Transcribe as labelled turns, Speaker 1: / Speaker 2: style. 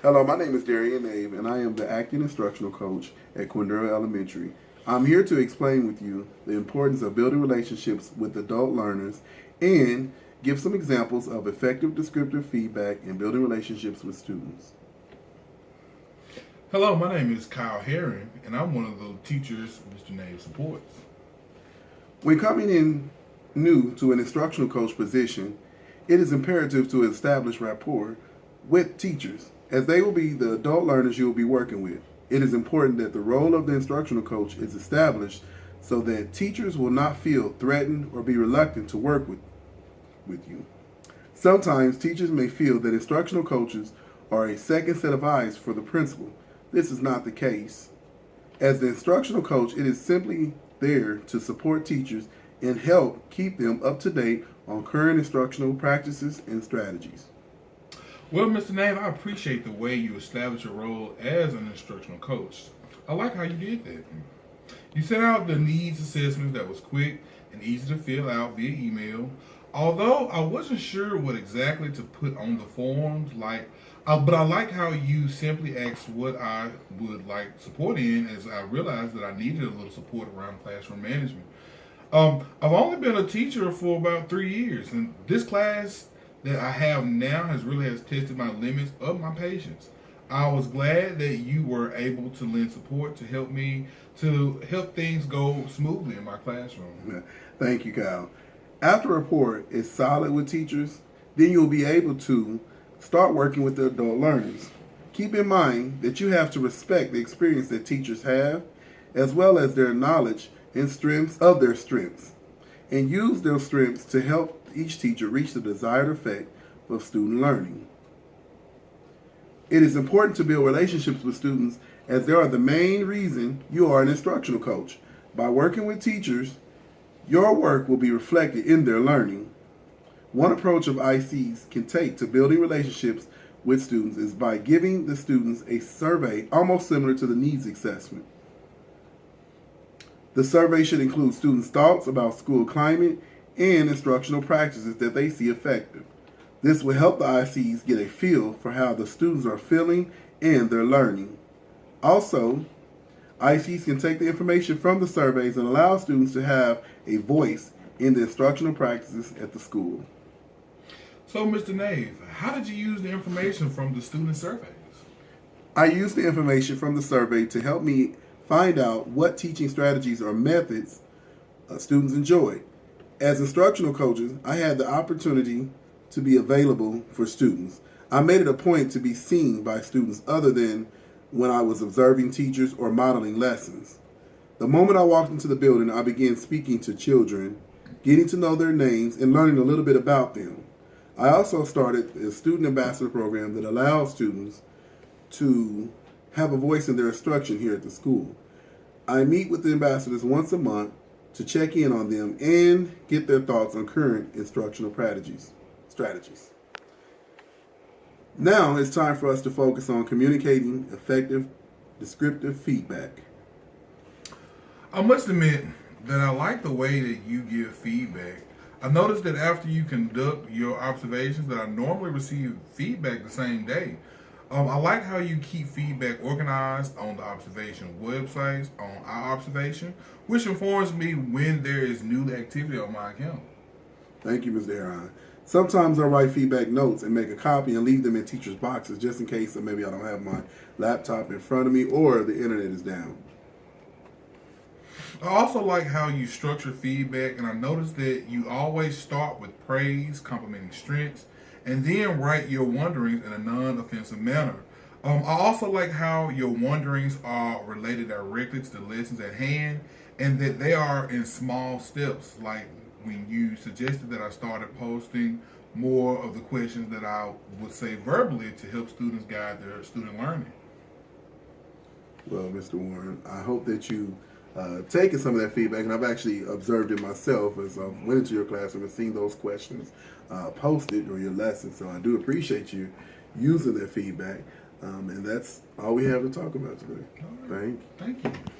Speaker 1: Hello, my name is Darian Nave, and I am the acting instructional coach at Quindura Elementary. I'm here to explain with you the importance of building relationships with adult learners and give some examples of effective descriptive feedback in building relationships with students.
Speaker 2: Hello, my name is Kyle Herring, and I'm one of the teachers Mr. Nave supports.
Speaker 1: When coming in new to an instructional coach position, it is imperative to establish rapport with teachers, as they will be the adult learners you will be working with. It is important that the role of the instructional coach is established so that teachers will not feel threatened or be reluctant to work with you. Sometimes teachers may feel that instructional coaches are a second set of eyes for the principal. This is not the case. As the instructional coach, it is simply there to support teachers and help keep them up to date on current instructional practices and strategies.
Speaker 2: Well, Mr. Nave, I appreciate the way you established your role as an instructional coach. I like how you did that. You set out the needs assessment that was quick and easy to fill out via email. Although I wasn't sure what exactly to put on the forms, but I like how you simply asked what I would like support in, as I realized that I needed a little support around classroom management. I've only been a teacher for about 3 years, and this class that I have now has tested my limits of my patience. I was glad that you were able to lend support to help things go smoothly in my classroom.
Speaker 1: Thank you, Kyle. After a rapport is solid with teachers, then you'll be able to start working with the adult learners. Keep in mind that you have to respect the experience that teachers have, as well as their knowledge and strengths of their strengths, and use those strengths to help each teacher reach the desired effect of student learning. It is important to build relationships with students, as they are the main reason you are an instructional coach. By working with teachers, your work will be reflected in their learning. One approach of ICs can take to building relationships with students is by giving the students a survey almost similar to the needs assessment. The survey should include students' thoughts about school climate and instructional practices that they see effective. This will help the ICs get a feel for how the students are feeling and their learning. Also, ICs can take the information from the surveys and allow students to have a voice in the instructional practices at the school.
Speaker 2: So, Mr. Nave, how did you use the information from the student surveys?
Speaker 1: I used the information from the survey to help me find out what teaching strategies or methods students enjoy. As instructional coaches, I had the opportunity to be available for students. I made it a point to be seen by students other than when I was observing teachers or modeling lessons. The moment I walked into the building, I began speaking to children, getting to know their names, and learning a little bit about them. I also started a student ambassador program that allows students to have a voice in their instruction here at the school. I meet with the ambassadors once a month to check in on them and get their thoughts on current instructional strategies. Now it's time for us to focus on communicating effective descriptive feedback.
Speaker 2: I must admit that I like the way that you give feedback. I noticed that after you conduct your observations that I normally receive feedback the same day. I like how you keep feedback organized on the observation websites on our observation, which informs me when there is new activity on my account.
Speaker 1: Thank you, Mr. Aaron. Sometimes I write feedback notes and make a copy and leave them in teachers' boxes just in case that maybe I don't have my laptop in front of me or the internet is down.
Speaker 2: I also like how you structure feedback, and I noticed that you always start with praise, complimenting strengths, and then write your wonderings in a non-offensive manner. I also like how your wonderings are related directly to the lessons at hand, and that they are in small steps, like when you suggested that I started posting more of the questions that I would say verbally to help students guide their student learning.
Speaker 1: Well, Mr. Warren, I hope that you taken some of that feedback, and I've actually observed it myself as I went into your classroom and seen those questions posted during your lesson. So I do appreciate you using that feedback, and that's all we have to talk about today.
Speaker 2: All right.
Speaker 1: Thank you.
Speaker 2: Thank you.